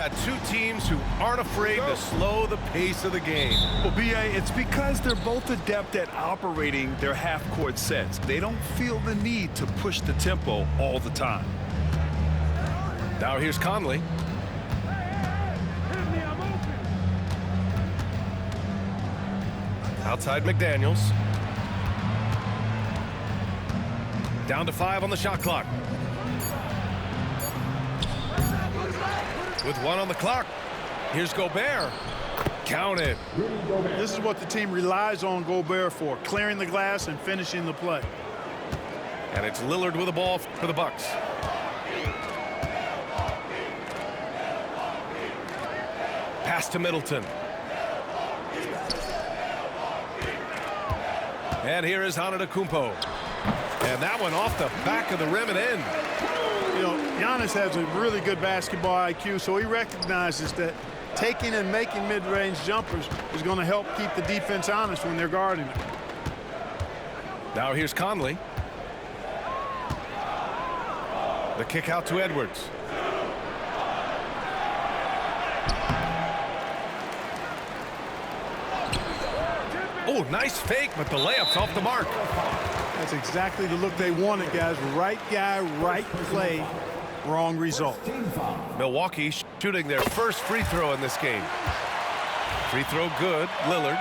Got two teams who aren't afraid to slow the pace of the game. Well, B.A., it's because they're both adept at operating their half-court sets. They don't feel the need to push the tempo all the time. Now here's Conley. Outside McDaniels. Down to 5 on the shot clock. With 1 on the clock, here's Gobert. Count it. This is what the team relies on Gobert for, clearing the glass and finishing the play. And it's Lillard with the ball for the Bucks. Pass to Middleton. And here is Antetokounmpo. And that one off the back of the rim and in. You know, Giannis has a really good basketball IQ, so he recognizes that taking and making mid-range jumpers is going to help keep the defense honest when they're guarding it. Now here's Conley. The kick out to Edwards. Oh, nice fake, but the layup's off the mark. That's exactly the look they wanted, guys. Right guy, right play, wrong result. Milwaukee shooting their first free throw in this game. Free throw good, Lillard.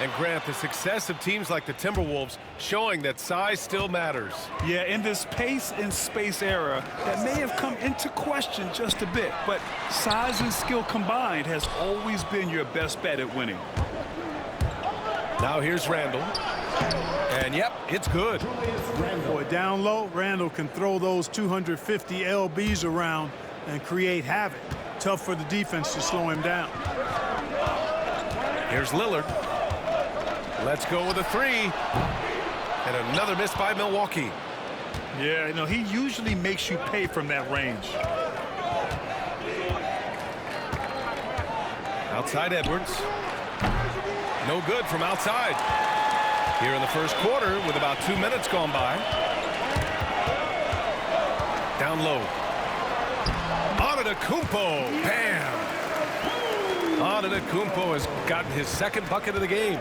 And Grant, the success of teams like the Timberwolves showing that size still matters. Yeah, in this pace and space era, that may have come into question just a bit, but size and skill combined has always been your best bet at winning. Now here's Randall. And yep, it's good. Boy, down low, Randall can throw those 250 LBs around and create havoc. Tough for the defense to slow him down. Here's Lillard. Let's go with a 3. And another miss by Milwaukee. Yeah, you know, he usually makes you pay from that range. Outside Edwards. No good from outside. Here in the first quarter with about 2 minutes gone by. Down low. Antetokounmpo. Bam! Antetokounmpo has gotten his second bucket of the game.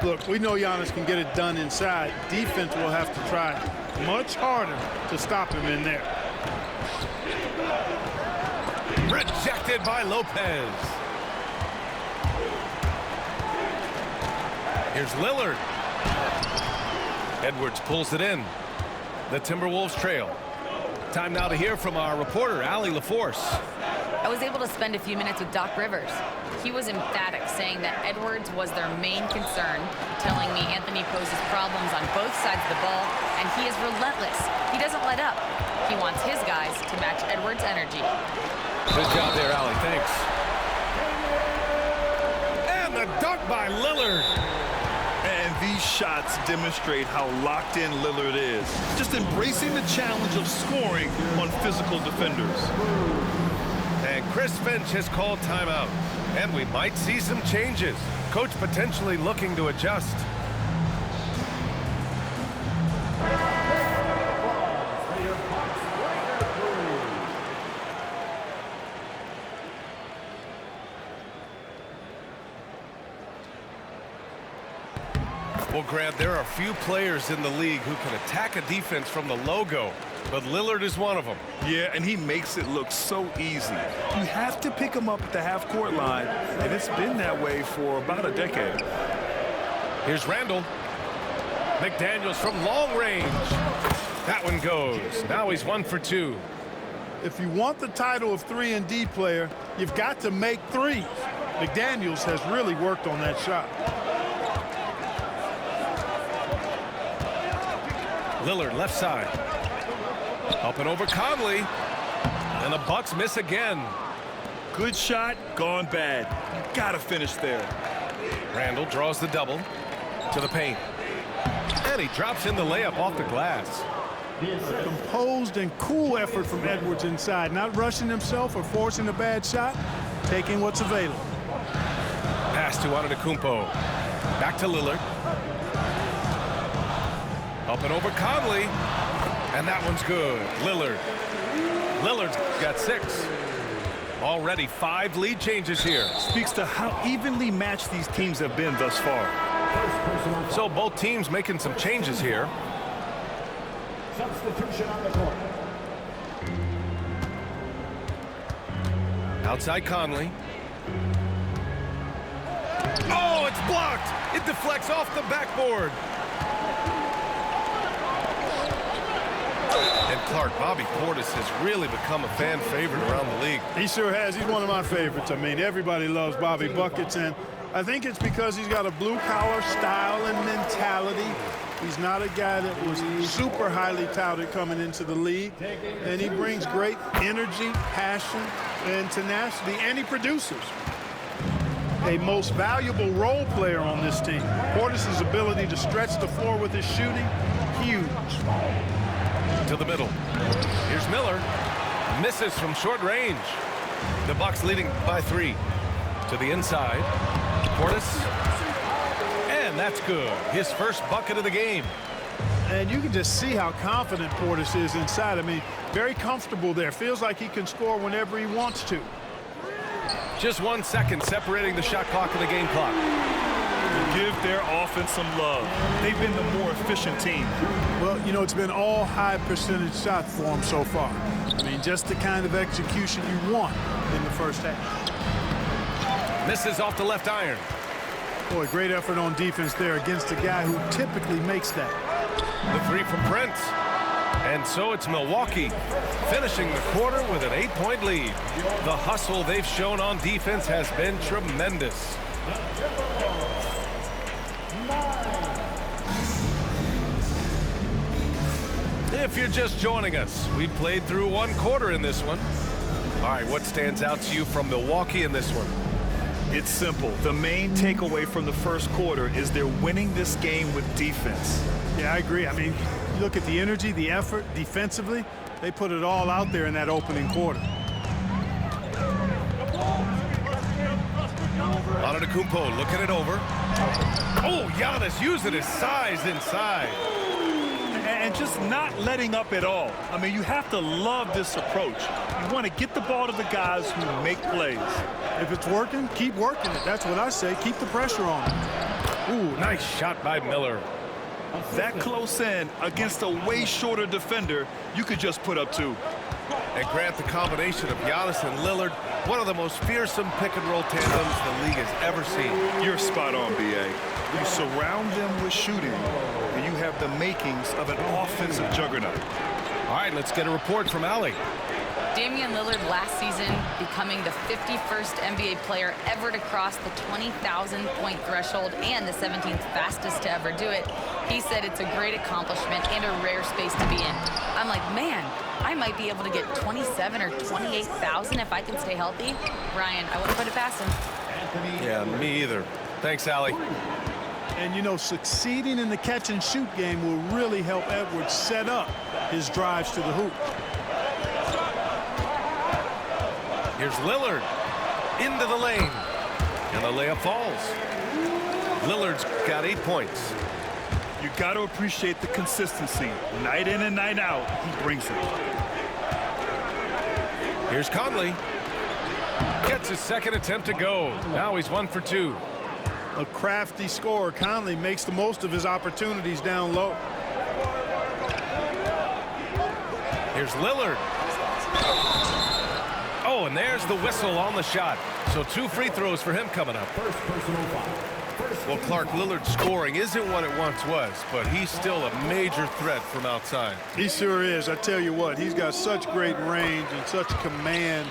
Look, we know Giannis can get it done inside. Defense will have to try much harder to stop him in there. Rejected by Lopez. Here's Lillard. Edwards pulls it in. The Timberwolves trail. Time now to hear from our reporter, Allie LaForce. I was able to spend a few minutes with Doc Rivers. He was emphatic, saying that Edwards was their main concern, telling me Anthony poses problems on both sides of the ball, and he is relentless. He doesn't let up. He wants his guys to match Edwards' energy. Good job there, Allie. Thanks. And the dunk by Lillard. And these shots demonstrate how locked in Lillard is. Just embracing the challenge of scoring on physical defenders. And Chris Finch has called timeout. And we might see some changes. Coach potentially looking to adjust. Well, Grant, there are few players in the league who can attack a defense from the logo, but Lillard is one of them. Yeah, and he makes it look so easy. You have to pick him up at the half-court line, and it's been that way for about a decade. Here's Randall. McDaniels from long range. That one goes. Now he's 1 for 2. If you want the title of 3-and-D player, you've got to make threes. McDaniels has really worked on that shot. Lillard left side. Up and over Conley. And the Bucks miss again. Good shot, gone bad. You gotta finish there. Randall draws the double to the paint. And he drops in the layup off the glass. A composed and cool effort from Edwards inside. Not rushing himself or forcing a bad shot. Taking what's available. Pass to Antetokounmpo. Back to Lillard. Up and over Conley. And that one's good. Lillard's got 6. Already 5 lead changes here. Speaks to how evenly matched these teams have been thus far. So both teams making some changes here. Substitution on the court. Outside Conley. Oh, it's blocked. It deflects off the backboard. And Clark, Bobby Portis has really become a fan favorite around the league. He sure has. He's one of my favorites. I mean, everybody loves Bobby Buckets, and I think it's because he's got a blue-collar style and mentality. He's not a guy that was super highly touted coming into the league, and he brings great energy, passion, and tenacity, and he produces. A most valuable role player on this team. Portis' ability to stretch the floor with his shooting, huge. To the middle. Here's Miller. Misses from short range. The Bucks leading by 3. To the inside. Portis. And that's good. His first bucket of the game. And you can just see how confident Portis is inside. I mean, very comfortable there. Feels like he can score whenever he wants to. Just 1 second separating the shot clock and the game clock. Give their offense some love. They've been the more efficient team. Well, you know, it's been all high percentage shots for him so far. I mean, just the kind of execution you want in the first half. Misses off the left iron. Boy, great effort on defense there against a guy who typically makes that. The 3 from Prince. And so it's Milwaukee finishing the quarter with an 8-point lead. The hustle they've shown on defense has been tremendous. If you're just joining us, we played through 1 quarter in this one. All right, what stands out to you from Milwaukee in this one? It's simple. The main takeaway from the first quarter is they're winning this game with defense. Yeah, I agree. I mean, you look at the energy, the effort defensively, they put it all out there in that opening quarter. Antetokounmpo looking it over. Oh, Giannis using his size inside. And just not letting up at all. I mean, you have to love this approach. You want to get the ball to the guys who make plays. If it's working, keep working it. That's what I say. Keep the pressure on it. Ooh, nice shot by Miller. That close in against a way shorter defender, you could just put up 2. And Grant, the combination of Giannis and Lillard, one of the most fearsome pick-and-roll tandems the league has ever seen. You're spot on, B.A. You surround them with shooting, and you have the makings of an offensive juggernaut. All right, let's get a report from Allie. Damian Lillard last season becoming the 51st NBA player ever to cross the 20,000-point threshold and the 17th fastest to ever do it. He said it's a great accomplishment and a rare space to be in. I'm like, man, I might be able to get 27 or 28,000 if I can stay healthy. Ryan, I wouldn't put it past him. Yeah, me either. Thanks, Allie. And, you know, succeeding in the catch-and-shoot game will really help Edwards set up his drives to the hoop. Here's Lillard into the lane. And the layup falls. Lillard's got 8 points. You got to appreciate the consistency. Night in and night out, he brings it. Here's Conley. Gets his second attempt to go. Now he's 1 for 2. A crafty scorer. Conley makes the most of his opportunities down low. Here's Lillard. Oh, and there's the whistle on the shot. So 2 free throws for him coming up. Well, Clark, Lillard's scoring isn't what it once was, but he's still a major threat from outside. He sure is. I tell you what, he's got such great range and such command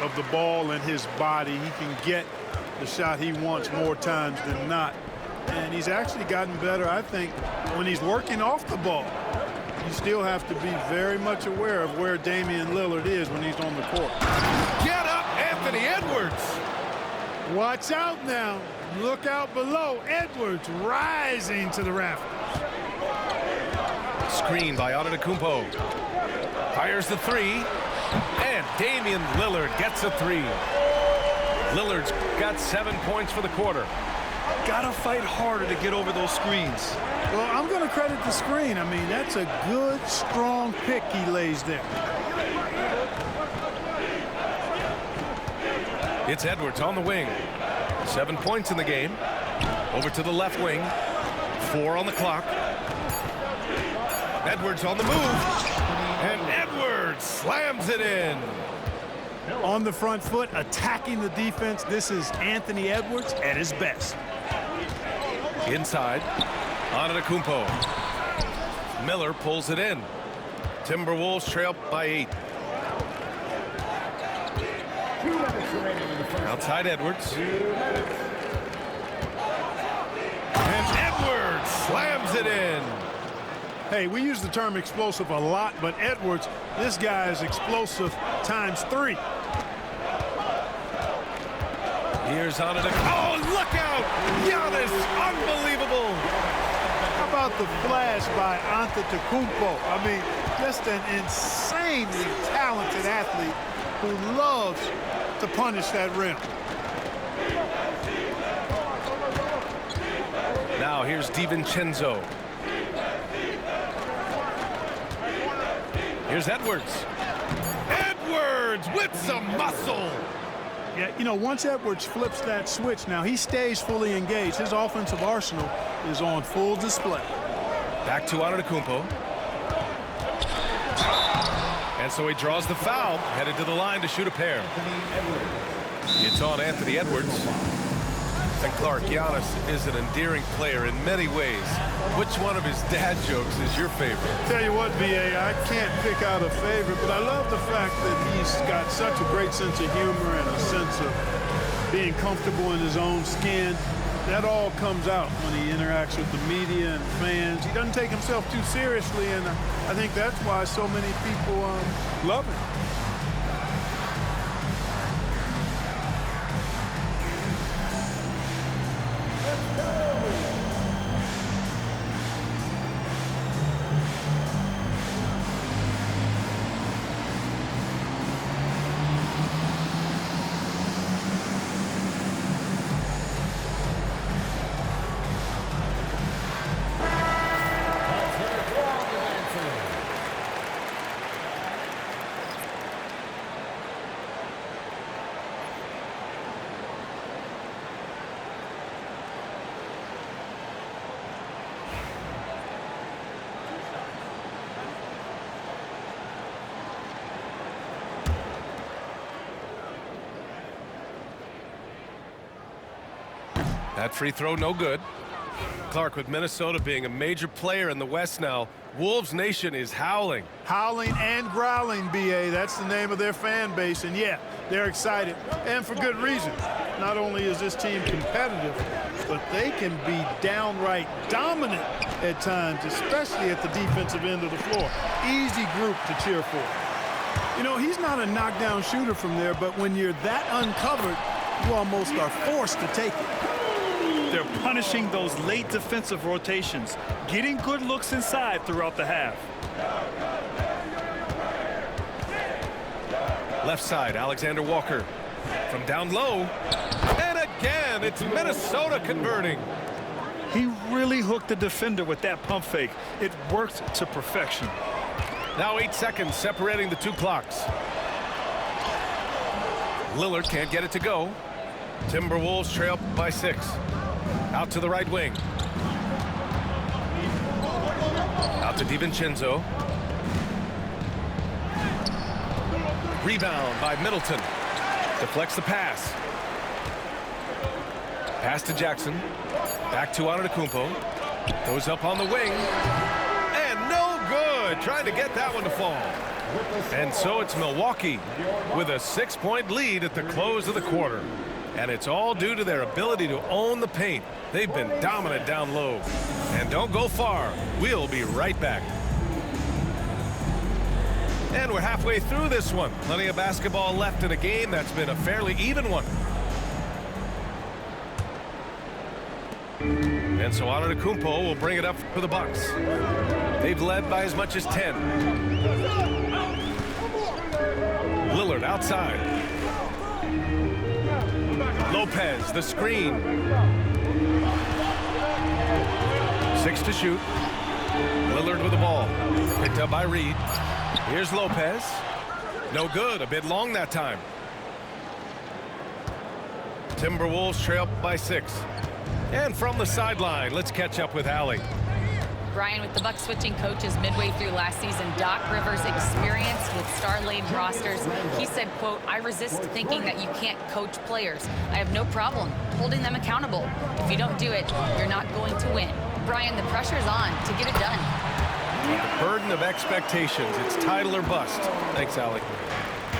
of the ball and his body. He can get the shot he wants more times than not. And he's actually gotten better, I think, when he's working off the ball. You still have to be very much aware of where Damian Lillard is when he's on the court. Get up, Anthony Edwards! Watch out now. Look out below. Edwards rising to the rafters. Screen by Antetokounmpo. Fires the 3. And Damian Lillard gets a 3. Lillard's got 7 points for the quarter. Gotta fight harder to get over those screens. Well, I'm going to credit the screen. I mean, that's a good, strong pick he lays there. It's Edwards on the wing. 7 points in the game. Over to the left wing. 4 on the clock. Edwards on the move. And Edwards slams it in. On the front foot, attacking the defense. This is Anthony Edwards at his best. Inside. Antetokounmpo. Miller pulls it in. Timberwolves trail by 8. Outside Edwards. And Edwards slams it in. Hey, we use the term explosive a lot, but Edwards, this guy is explosive times 3. Here's Antetokounmpo. Oh, look out! Giannis, unbelievable! How about the flash by Antetokounmpo? I mean, just an insanely talented athlete who loves to punish that rim. Now here's DiVincenzo. Here's Edwards. Edwards with some muscle. Yeah, you know, once Edwards flips that switch, now he stays fully engaged. His offensive arsenal is on full display. Back to Antetokounmpo. And so he draws the foul, headed to the line to shoot a pair. It's on Anthony Edwards. And Clark, Giannis is an endearing player in many ways. Which one of his dad jokes is your favorite? Tell you what, B.A., I can't pick out a favorite, but I love the fact that he's got such a great sense of humor and a sense of being comfortable in his own skin. That all comes out when he interacts with the media and fans. He doesn't take himself too seriously, and I think that's why so many people love him. That free throw no good. Clark, with Minnesota being a major player in the West now, Wolves Nation is howling. Howling and growling, B.A. That's the name of their fan base. And, yeah, they're excited. And for good reason. Not only is this team competitive, but they can be downright dominant at times, especially at the defensive end of the floor. Easy group to cheer for. You know, he's not a knockdown shooter from there, but when you're that uncovered, you almost are forced to take it. They're punishing those late defensive rotations, getting good looks inside throughout the half. Left side, Alexander Walker from down low. And again, it's Minnesota converting. He really hooked the defender with that pump fake. It worked to perfection. Now 8 seconds separating the two clocks. Lillard can't get it to go. Timberwolves trail by 6. Out to the right wing. Out to DiVincenzo. Rebound by Middleton. Deflects the pass. Pass to Jackson. Back to Antetokounmpo. Goes up on the wing. And no good. Trying to get that one to fall. And so it's Milwaukee with a 6-point lead at the close of the quarter. And it's all due to their ability to own the paint. They've been dominant down low. And don't go far. We'll be right back. And we're halfway through this one. Plenty of basketball left in a game that's been a fairly even one. And so Antetokounmpo will bring it up for the Bucks. They've led by as much as 10. Lillard outside. Lopez, the screen. 6 to shoot. Lillard with the ball. Picked up by Reed. Here's Lopez. No good. A bit long that time. Timberwolves trail by 6. And from the sideline, let's catch up with Allie. Brian, with the Bucks switching coaches midway through last season, Doc Rivers' experience with star-laden rosters, he said, quote, "I resist thinking that you can't coach players. I have no problem holding them accountable. If you don't do it, you're not going to win." Brian, the pressure's on to get it done. The burden of expectations. It's title or bust. Thanks, Allie.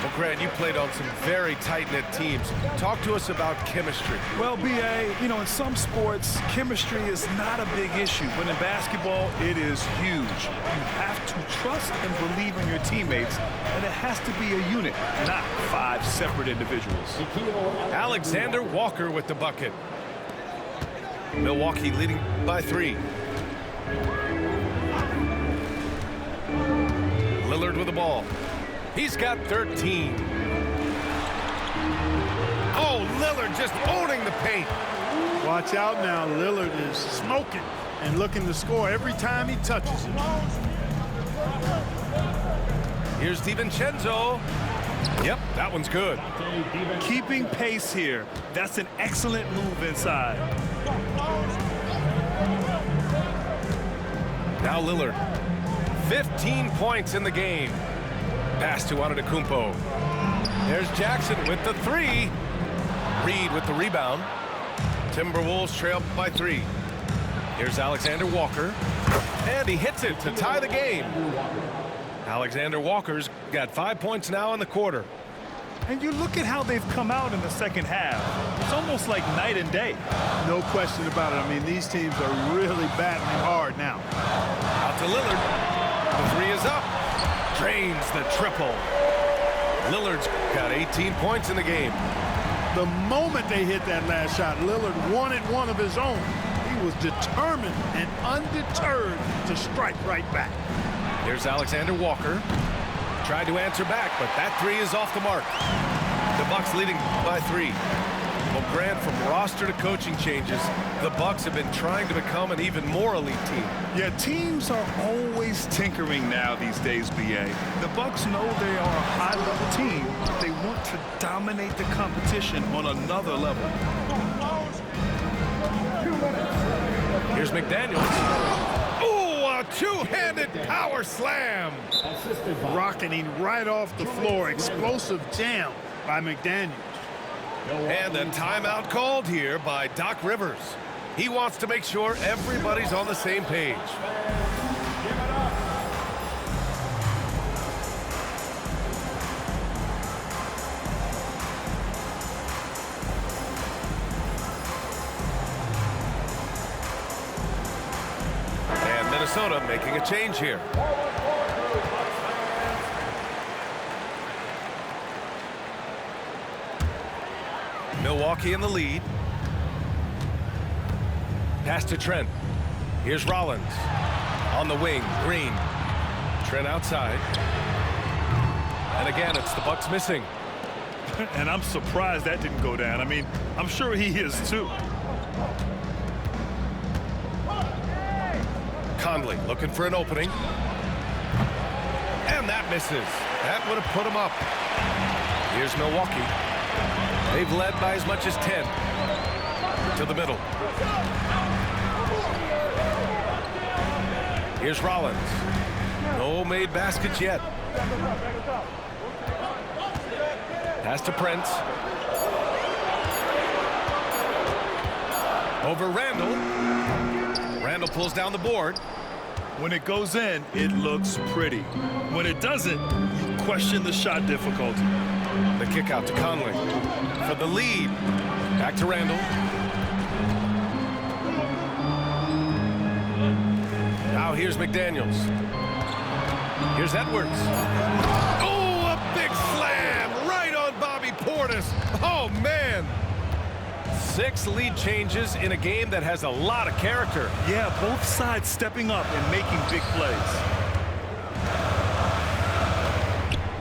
Well, Grant, you played on some very tight-knit teams. Talk to us about chemistry. Well, B.A., you know, in some sports, chemistry is not a big issue. But in basketball, it is huge. You have to trust and believe in your teammates, and it has to be a unit, not 5 separate individuals. Alexander Walker with the bucket. Milwaukee leading by 3. Lillard with the ball. He's got 13. Oh, Lillard just owning the paint. Watch out now. Lillard is smoking and looking to score every time he touches it. Here's DiVincenzo. Yep, that one's good. Keeping pace here. That's an excellent move inside. Now Lillard. 15 points in the game. Pass to Antetokounmpo. There's Jackson with the 3. Reed with the rebound. Timberwolves trail by 3. Here's Alexander Walker. And he hits it to tie the game. Alexander Walker's got 5 points now in the quarter. And you look at how they've come out in the second half. It's almost like night and day. No question about it. I mean, these teams are really battling hard now. Out to Lillard. The 3 is up. Drains the triple. Lillard's got 18 points in the game. The moment they hit that last shot, Lillard wanted one of his own. He was determined and undeterred to strike right back. Here's Alexander Walker. Tried to answer back, but that 3 is off the mark. The Bucks leading by 3. Well, Grant, from roster to coaching changes, the Bucks have been trying to become an even more elite team. Yeah, teams are always tinkering now these days, B.A. The Bucks know they are a high-level team, but they want to dominate the competition on another level. Here's McDaniels. Ooh, a two-handed power slam. Rocketing right off the floor. Explosive jam by McDaniels. And a timeout called here by Doc Rivers. He wants to make sure everybody's on the same page. And Minnesota making a change here. Milwaukee in the lead. Pass to Trent. Here's Rollins. On the wing, Green. Trent outside. And again, it's the Bucks missing. And I'm surprised that didn't go down. I mean, I'm sure he is too. Conley looking for an opening. And that misses. That would have put him up. Here's Milwaukee. They've led by as much as 10. To the middle. Here's Rollins. No made baskets yet. Pass to Prince. Over Randall. Randall pulls down the board. When it goes in, it looks pretty. When it doesn't, you question the shot difficulty. The kick out to Conley for the lead. Back to Randall. Now here's McDaniels. Here's Edwards. Oh, a big slam right on Bobby Portis. Oh, man. 6 lead changes in a game that has a lot of character. Yeah, both sides stepping up and making big plays.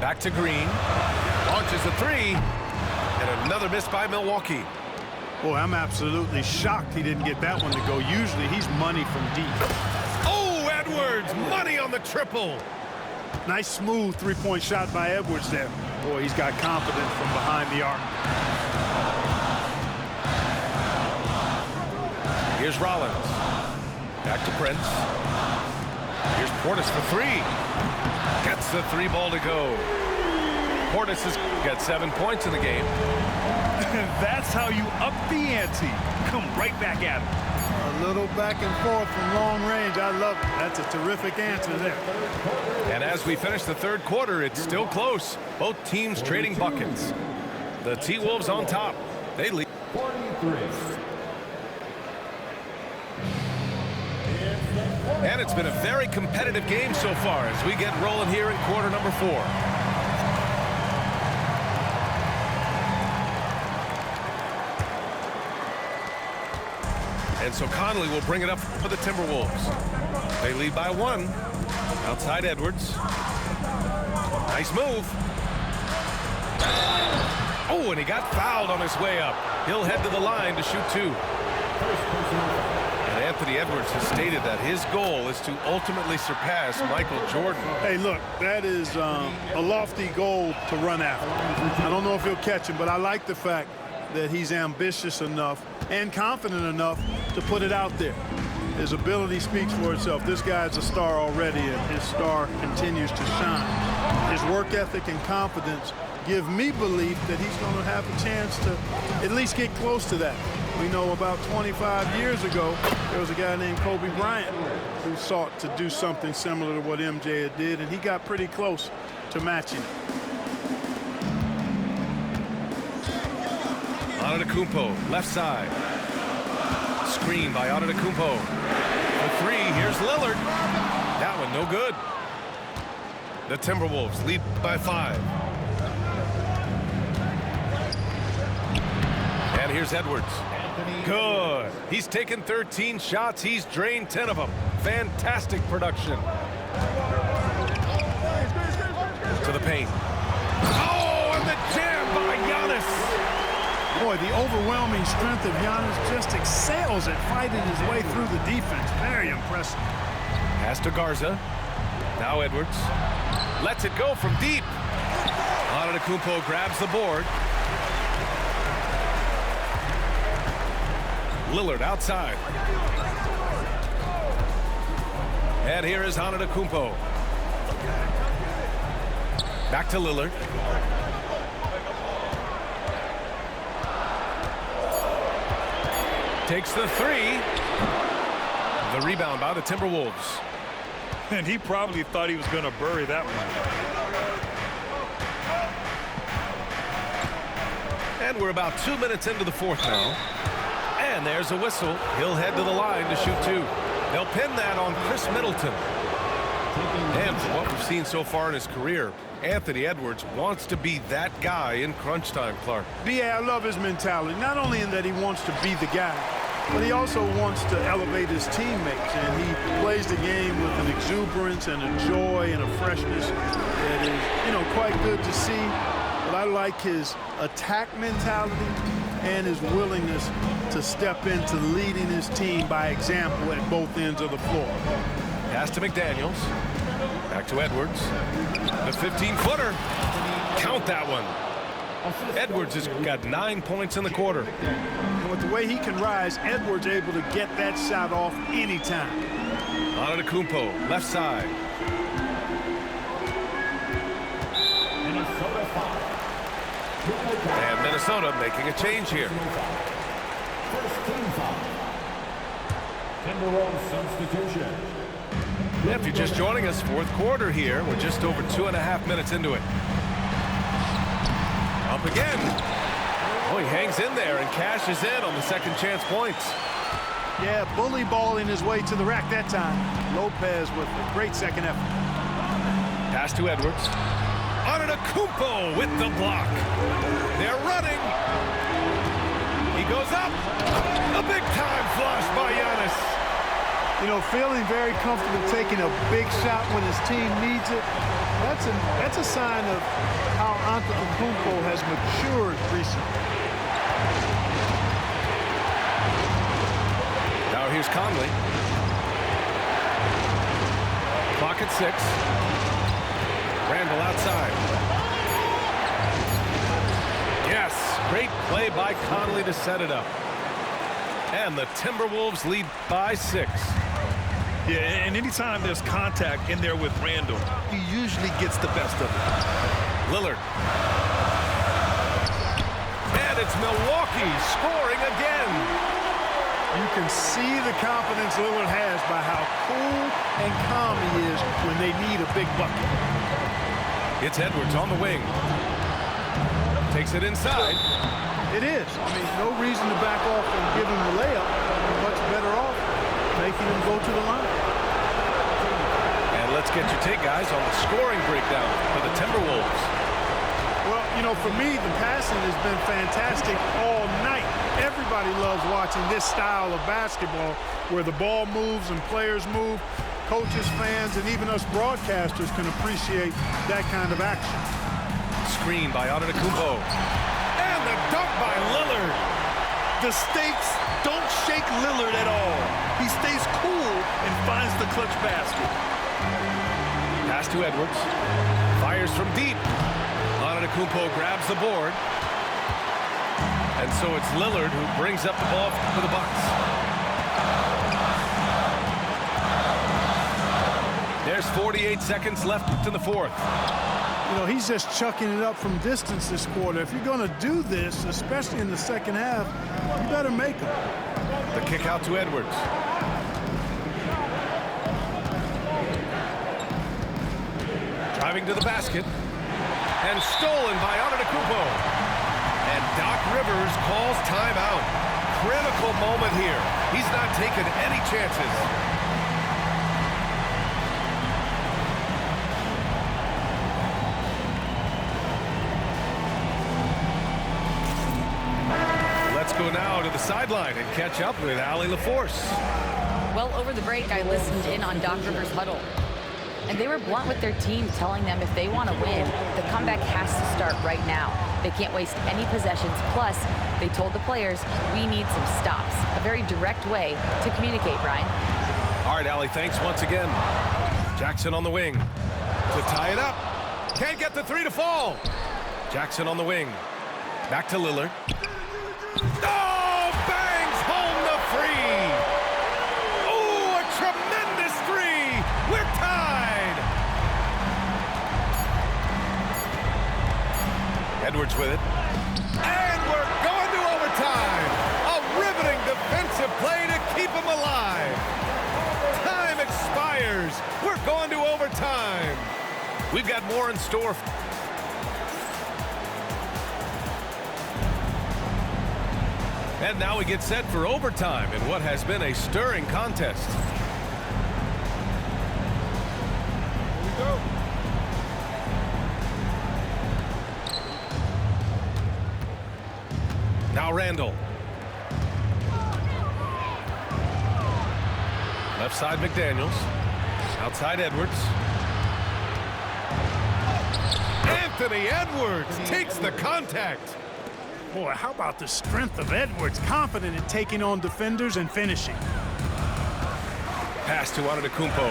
Back to Green. Launches a 3. And another miss by Milwaukee. Boy, I'm absolutely shocked he didn't get that one to go. Usually he's money from deep. Oh, Edwards, money on the triple. Nice smooth three-point shot by Edwards there. Boy, he's got confidence from behind the arc. Here's Rollins. Back to Prince. Here's Portis for three. Gets the three ball to go. Portis has got 7 points in the game. That's how you up the ante. Come right back at him. A little back and forth from long range. I love it. That's a terrific answer there. And as we finish the third quarter, it's still close. Both teams trading buckets. The T-Wolves on top. They lead. 43. And it's been a very competitive game so far as we get rolling here in quarter number 4. And so Conley will bring it up for the Timberwolves. They lead by 1. Outside Edwards. Nice move. Oh, and he got fouled on his way up. He'll head to the line to shoot 2. And Anthony Edwards has stated that his goal is to ultimately surpass Michael Jordan. Hey, look, that is a lofty goal to run after. I don't know if he'll catch him, but I like the fact that he's ambitious enough and confident enough to put it out there. His ability speaks for itself. This guy's a star already, and his star continues to shine. His work ethic and confidence give me belief that he's going to have a chance to at least get close to that. We know about 25 years ago, there was a guy named Kobe Bryant who sought to do something similar to what MJ did, and he got pretty close to matching it. Antetokounmpo, left side. Screen by Antetokounmpo. For 3, here's Lillard. That one no good. The Timberwolves lead by 5. And here's Edwards. Good. He's taken 13 shots. He's drained 10 of them. Fantastic production. To the paint. Oh, and the jam by Giannis. Boy, the overwhelming strength of Giannis just excels at fighting his way through the defense. Very impressive. Pass to Garza. Now Edwards. Lets it go from deep. Antetokounmpo grabs the board. Lillard outside. And here is Antetokounmpo. Back to Lillard. Takes the 3. The rebound by the Timberwolves. And he probably thought he was going to bury that one. And we're about 2 minutes into the fourth now. And there's a whistle. He'll head to the line to shoot 2. They'll pin that on Chris Middleton. And from what we've seen so far in his career, Anthony Edwards wants to be that guy in crunch time, Clark. B.A., I love his mentality. Not only in that he wants to be the guy, but he also wants to elevate his teammates. And he plays the game with an exuberance and a joy and a freshness that is, quite good to see. But I like his attack mentality and his willingness to step into leading his team by example at both ends of the floor. Pass to McDaniels. Back to Edwards. The 15-footer. Count that one. Edwards has got 9 points in the quarter. And with the way he can rise, Edwards able to get that shot off anytime. Antetokounmpo, left side. And Minnesota making a change here. First team foul. Timberwolves substitution. If you're just joining us, fourth quarter here. We're just over 2.5 minutes into it. Up again. Oh, he hangs in there and cashes in on the second chance points. Yeah, bully balling his way to the rack that time. Lopez with a great second effort. Pass to Edwards. Antetokounmpo with the block. They're running. He goes up. A big-time flush by Giannis. Feeling very comfortable taking a big shot when his team needs it. That's a sign of how Antetokounmpo has matured recently. Now here's Conley. Clock at 6. Randall outside. Yes, great play by Conley to set it up. And the Timberwolves lead by 6. Yeah, and anytime there's contact in there with Randall, he usually gets the best of it. Lillard. And it's Milwaukee scoring again. You can see the confidence Lillard has by how cool and calm he is when they need a big bucket. It's Edwards on the wing. Takes it inside. It is. I mean, no reason to back off and give him the layup. You're much better off making him go to the line. And let's get your take, guys, on the scoring breakdown for the Timberwolves. Well, you know, for me, the passing has been fantastic all night. Everybody loves watching this style of basketball where the ball moves and players move. Coaches, fans, and even us broadcasters can appreciate that kind of action. Screen by Antetokounmpo. And the dunk by Lillard. The stakes don't shake Lillard at all. He stays cool and finds the clutch basket. Pass to Edwards. Fires from deep. Antetokounmpo grabs the board. And so it's Lillard who brings up the ball for the Bucks. There's 48 seconds left in the fourth. You know, he's just chucking it up from distance this quarter. If you're going to do this, especially in the second half, you better make them. The kick out to Edwards. Driving to the basket. And stolen by Antetokounmpo. And Doc Rivers calls timeout. Critical moment here. He's not taking any chances. Let's go now to the sideline and catch up with Allie LaForce. Well, over the break, I listened in on Doc Rivers' huddle. And they were blunt with their team, telling them if they want to win, the comeback has to start right now. They can't waste any possessions. Plus, they told the players, we need some stops. A very direct way to communicate, Brian. All right, Allie, thanks once again. Jackson on the wing to tie it up. Can't get the three to fall. Jackson on the wing. Back to Lillard. Oh, bangs home the three. Oh, a tremendous three. We're tied. Edwards with it. And we're going to overtime. A riveting defensive play to keep them alive. Time expires. We're going to overtime. We've got more in store. And now we get set for overtime in what has been a stirring contest. Here we go. Now Randall. Left side McDaniels. Outside Edwards. Anthony Edwards takes the contact. Boy, how about the strength of Edwards, confident in taking on defenders and finishing. Pass to Antetokounmpo.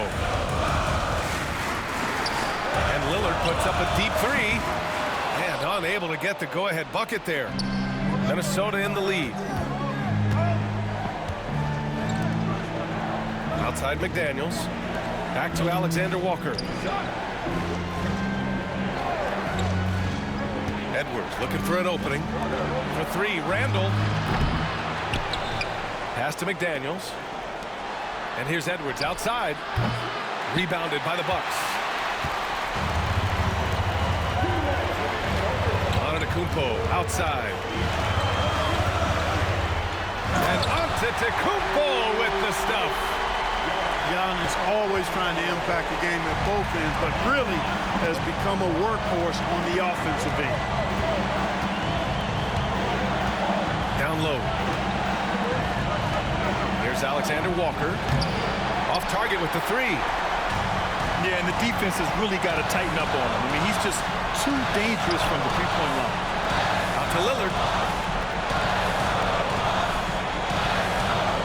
And Lillard puts up a deep three. And unable to get the go-ahead bucket there. Minnesota in the lead. Outside McDaniels. Back to Alexander Walker. Edwards looking for an opening. For three, Randall. Pass to McDaniels. And here's Edwards outside. Rebounded by the Bucks. Antetokounmpo outside. And Antetokounmpo with the stuff. Giannis always trying to impact the game at both ends, but really has become a workhorse on the offensive end. Down low. Here's Alexander Walker. Off target with the three. Yeah, and the defense has really got to tighten up on him. I mean, he's just too dangerous from the three-point line. Out to Lillard.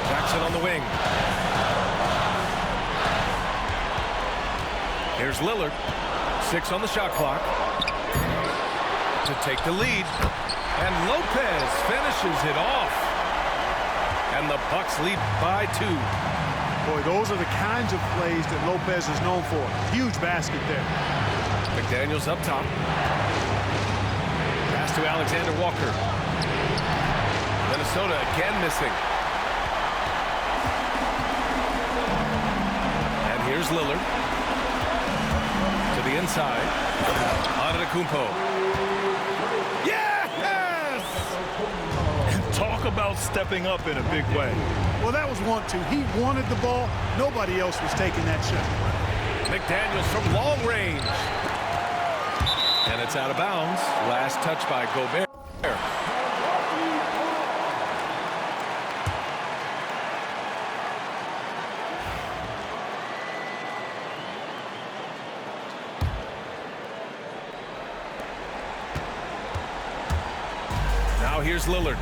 Jackson on the wing. Here's Lillard. 6 on the shot clock. To take the lead. And Lopez finishes it off. And the Bucks lead by 2. Boy, those are the kinds of plays that Lopez is known for. Huge basket there. McDaniels up top. Pass to Alexander Walker. Minnesota again missing. And here's Lillard. To the inside. Antetokounmpo. Yes! And talk about stepping up in a big way. Well, that was 1-2. He wanted the ball. Nobody else was taking that shot. McDaniels from long range. And it's out of bounds. Last touch by Gobert. Now here's Lillard.